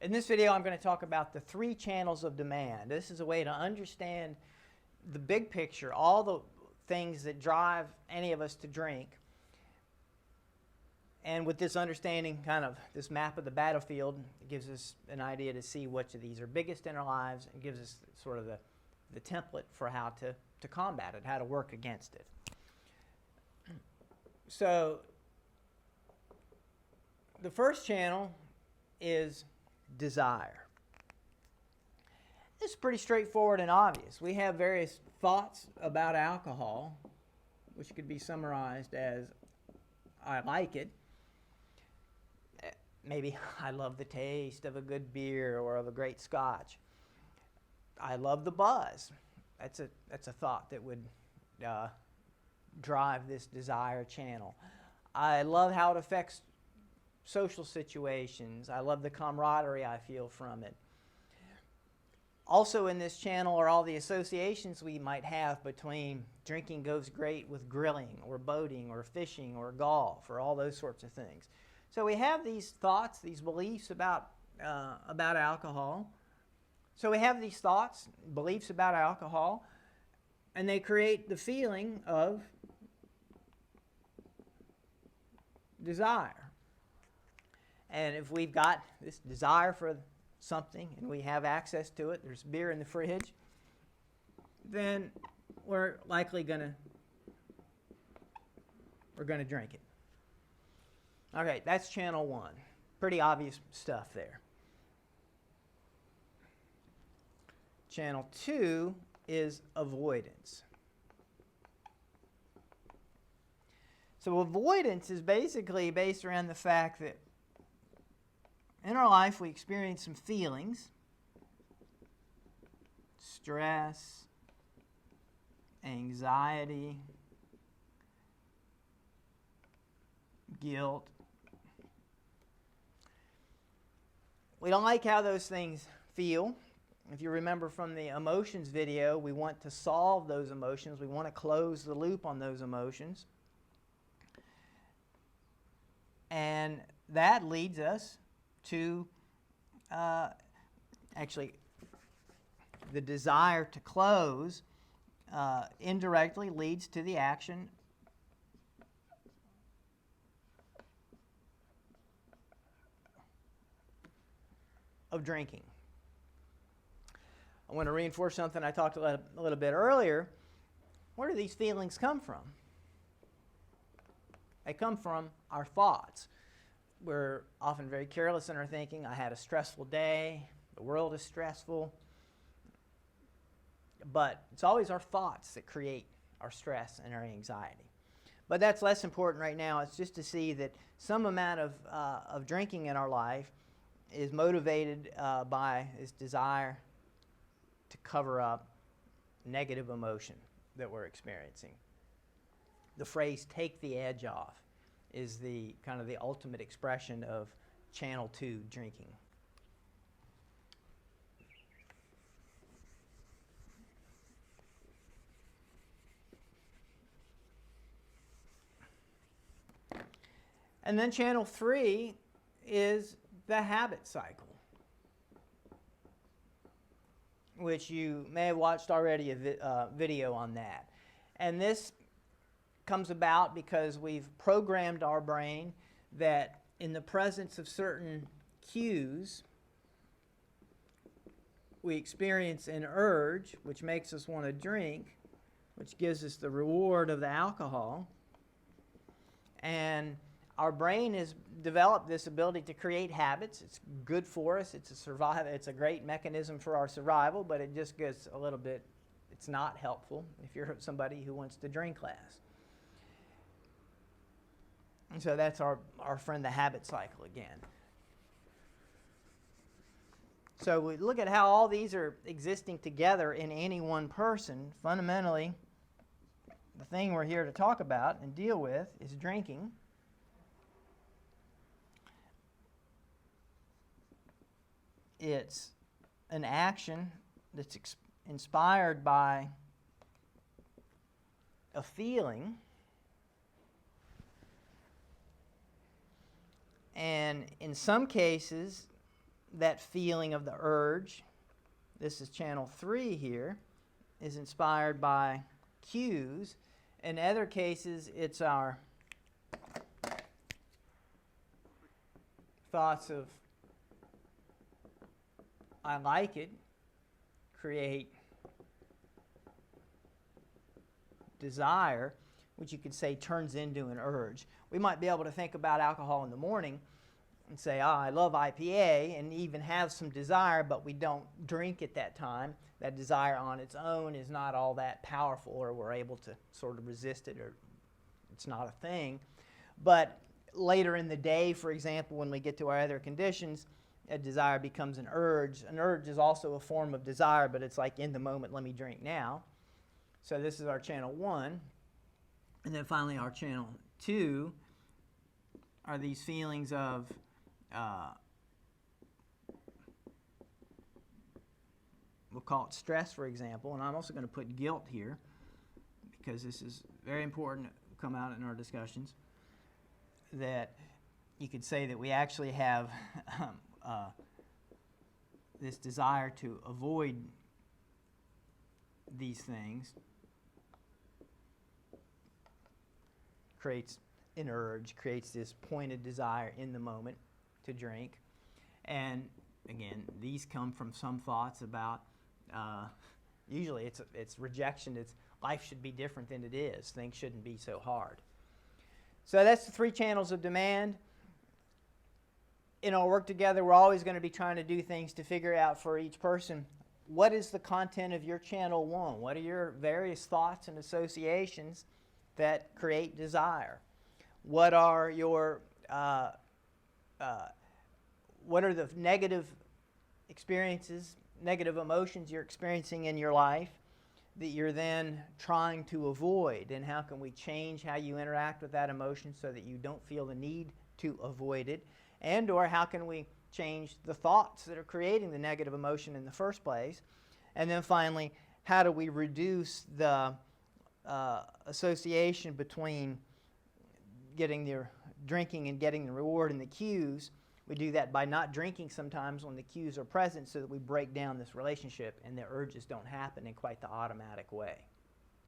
In this video, I'm going to talk about the 3 channels of demand. This is a way to understand the big picture, all the things that drive any of us to drink. And with this understanding, kind of this map of the battlefield, it gives us an idea to see which of these are biggest in our lives and gives us sort of the template for how to combat it, how to work against it. So the first channel is desire. This is pretty straightforward and obvious. We have various thoughts about alcohol, which could be summarized as I like it. Maybe I love the taste of a good beer or of a great scotch. I love the buzz. That's a thought that would drive this desire channel. I love how it affects social situations. I love the camaraderie I feel from it. Also in this channel are all the associations we might have between drinking goes great with grilling or boating or fishing or golf or all those sorts of things. So we have these thoughts, these beliefs about alcohol. So we have these thoughts, beliefs about alcohol, and they create the feeling of desire. And if we've got this desire for something and we have access to it, there's beer in the fridge, then we're likely gonna drink it. Okay, that's channel 1. Pretty obvious stuff there. Channel 2 is avoidance. So avoidance is basically based around the fact that in our life we experience some feelings, stress, anxiety, guilt. We don't like how those things feel. If you remember from the emotions video, we want to solve those emotions. We want to close the loop on those emotions. And that leads us to, actually, the desire to close indirectly leads to the action of drinking. I want to reinforce something I talked a little bit earlier. Where do these feelings come from? They come from our thoughts. We're often very careless in our thinking. I had a stressful day. The world is stressful. But it's always our thoughts that create our stress and our anxiety. But that's less important right now. It's just to see that some amount of drinking in our life is motivated by this desire to cover up negative emotion that we're experiencing. The phrase "take the edge off" is the kind of the ultimate expression of channel 2 drinking. And then channel 3 is the habit cycle, which you may have watched already a video on that. And this comes about because we've programmed our brain that in the presence of certain cues, we experience an urge, which makes us want to drink, which gives us the reward of the alcohol. And our brain has developed this ability to create habits. It's good for us. It's a great mechanism for our survival, but it just gets a little bit, it's not helpful if you're somebody who wants to drink less. And so that's our friend, the habit cycle again. So we look at how all these are existing together in any one person. Fundamentally, the thing we're here to talk about and deal with is drinking. It's an action that's inspired by a feeling, and in some cases that feeling of the urge, this is channel 3 here, is inspired by cues. In other cases, it's our thoughts of I like it, create desire, which you could say turns into an urge. We might be able to think about alcohol in the morning and say, I love IPA, and even have some desire, but we don't drink at that time. That desire on its own is not all that powerful, or we're able to sort of resist it, or it's not a thing. But later in the day, for example, when we get to our other conditions, a desire becomes an urge. An urge is also a form of desire, but it's like in the moment, let me drink now. So this is our channel 1. And then finally our channel 2 are these feelings of we'll call it stress, for example, and I'm also going to put guilt here because this is very important to come out in our discussions, that you could say that we actually have this desire to avoid these things creates an urge, creates this pointed desire in the moment to drink. And again, these come from some thoughts about usually it's rejection. It's life should be different than it is. Things shouldn't be so hard. So that's the 3 channels of demand. In our work together, we're always going to be trying to do things to figure out for each person, what is the content of your channel 1? What are your various thoughts and associations that create desire? What are your what are the negative experiences, negative emotions you're experiencing in your life that you're then trying to avoid? And how can we change how you interact with that emotion so that you don't feel the need to avoid it? And or how can we change the thoughts that are creating the negative emotion in the first place? And then finally, how do we reduce the association between getting the drinking and getting the reward and the cues? We do that by not drinking sometimes when the cues are present, so that we break down this relationship and the urges don't happen in quite the automatic way.